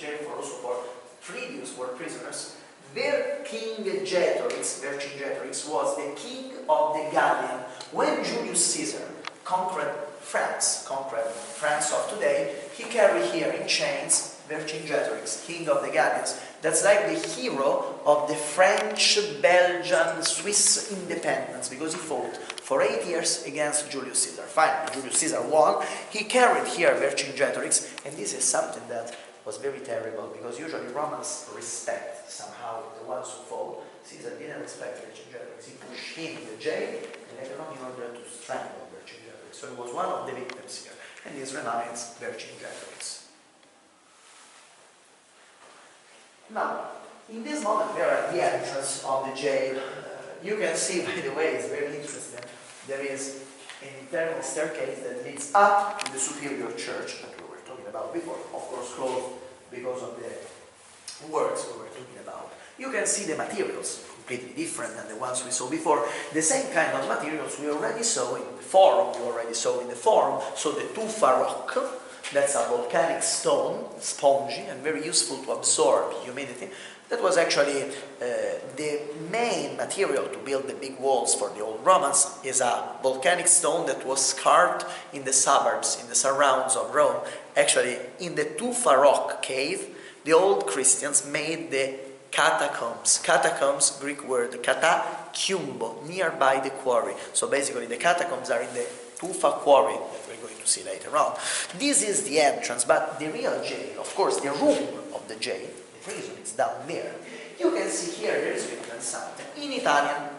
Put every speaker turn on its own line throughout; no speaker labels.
jail for also for tribunes, were prisoners. Their king Vercingetorix was the king of the Gallian. When Julius Caesar conquered France of today, he carried here in chains Vercingetorix, king of the Gallians. That's like the hero of the French, Belgian, Swiss independence, because he fought for 8 years against Julius Caesar. Finally, Julius Caesar won. He carried here Vercingetorix, and this is something that was very terrible, because usually Romans respect somehow the ones who fall. Caesar didn't respect Vercingetorix. He pushed him in the jail and later on in order to strangle Vercingetorix. So he was one of the victims here, and this reminds Vercingetorix. Now, in this moment we are at the entrance of the jail. You can see, by the way, it's very interesting, there is an internal staircase that leads up to the superior church that we were talking about before, of course closed because of the works we were talking about. You can see the materials, completely different than the ones we saw before. The same kind of materials we already saw in the forum, so the Tufa rock, that's a volcanic stone, spongy and very useful to absorb humidity. That was actually the main material to build the big walls for the old Romans, is a volcanic stone that was carved in the suburbs, in the surrounds of Rome. Actually, in the Tufa rock cave, the old Christians made the catacombs. Catacombs, Greek word, katakumbo, nearby the quarry. So basically the catacombs are in the Tufa quarry that we're going to see later on. This is the entrance, but the real jail, of course, the room of the jail, the prison, is down there. You can see here there is written something in Italian.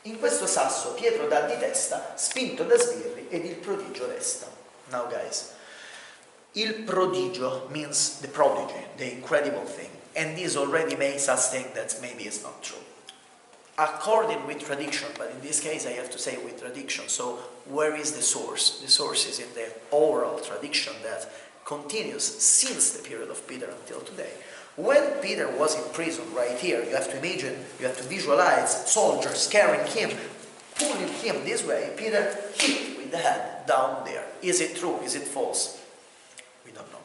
In questo sasso Pietro dà di testa, spinto da sbirri, ed il prodigio resta. Now guys, il prodigio means the prodigy, the incredible thing, and this already makes us think that maybe it's not true. According with tradition, but in this case I have to say with tradition, so where is the source? The source is in the oral tradition that continues since the period of Peter until today. When Peter was in prison right here, you have to imagine, you have to visualize soldiers carrying him, pulling him this way. Peter hit with the head down there. Is it true? Is it false? We don't know.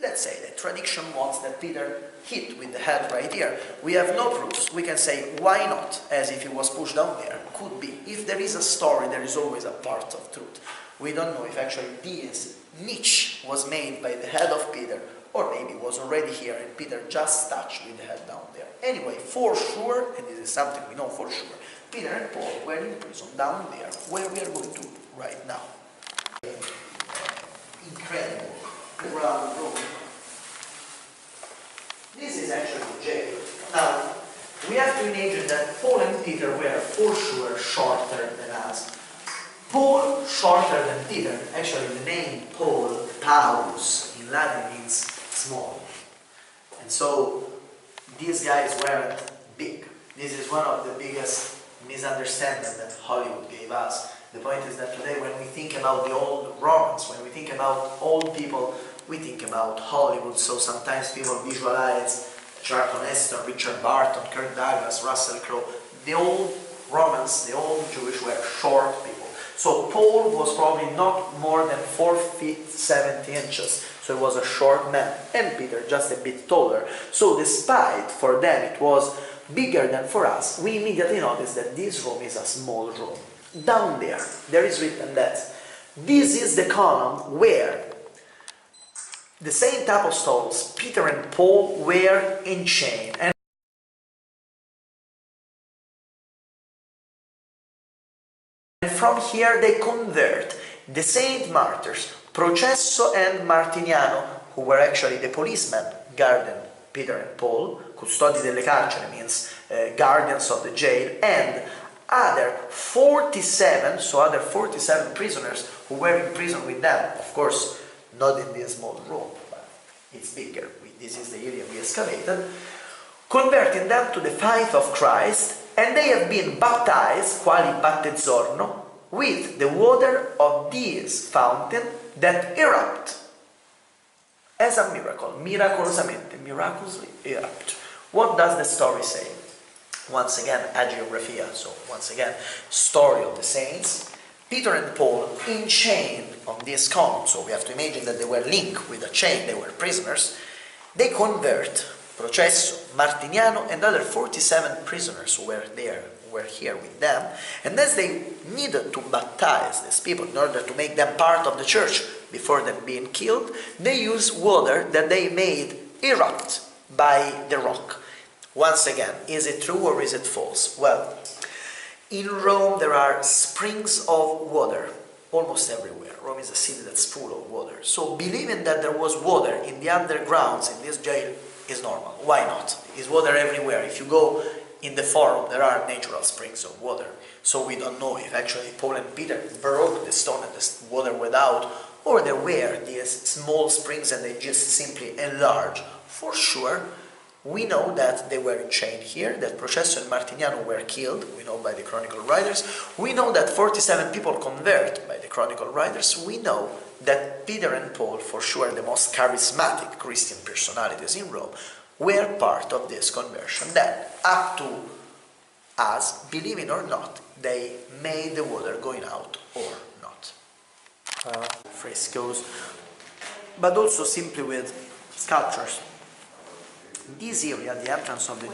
Let's say that tradition wants that Peter hit with the head right here. We have no proofs. We can say, why not? As if he was pushed down there. Could be. If there is a story, there is always a part of truth. We don't know if actually this niche was made by the head of Peter, or maybe it was already here and Peter just touched with the head down there. Anyway, for sure, and this is something we know for sure, Peter and Paul were in prison down there, where we are going to right now. Incredible. Round room. This is actually the jail. Now, we have to imagine that Paul and Peter were for sure shorter than us. Paul shorter than Peter. Actually, the name Paul, Paulus, in Latin means small. And so, these guys weren't big. This is one of the biggest misunderstandings that Hollywood gave us. The point is that today when we think about the old Romans, when we think about old people, we think about Hollywood. So sometimes people visualize Charlton Heston, Richard Barton, Kirk Douglas, Russell Crowe. The old Romans, the old Jewish were short people. So Paul was probably not more than 4 feet 70 inches. So he was a short man. And Peter just a bit taller. So despite for them it was bigger than for us, we immediately notice that this room is a small room. Down there is written that this is the column where the Saint Apostles, Peter and Paul, were enchained. And from here they convert the Saint Martyrs, Processo and Martiniano, who were actually the policemen guarding Peter and Paul, custodi delle carceri means guardians of the jail, and other 47, so other 47 prisoners who were in prison with them, of course, not in this small room, but it's bigger. This is the area we excavated, converting them to the faith of Christ, and they have been baptized, quali battezorno, with the water of this fountain that erupt as a miracle, miraculously erupt. What does the story say? Once again, agiographia, so once again, story of the saints. Peter and Paul enchained on this column, so we have to imagine that they were linked with a chain, they were prisoners. They convert Processo, Martiniano, and other 47 prisoners who were there, were here with them, and as they needed to baptize these people in order to make them part of the church before them being killed, they used water that they made erupt by the rock. Once again, is it true or is it false? Well, in Rome there are springs of water almost everywhere. Rome is a city that's full of water. So believing that there was water in the undergrounds in this jail is normal. Why not? Is water everywhere. If you go in the forum, there are natural springs of water. So we don't know if actually Paul and Peter broke the stone and the water went out, or there were these small springs and they just simply enlarged. For sure, we know that they were enchained here, that Processo and Martiniano were killed, we know by the chronicle writers. We know that 47 people convert by the chronicle writers. We know that Peter and Paul, for sure the most charismatic Christian personalities in Rome, were part of this conversion. Then, up to us, believing or not, they made the water going out or not. Frescoes, but also simply with sculptures. This area, the entrance of the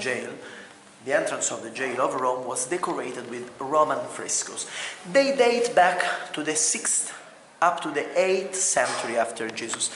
jail of Rome, was decorated with Roman frescoes. They date back to the 6th up to the 8th century after Jesus.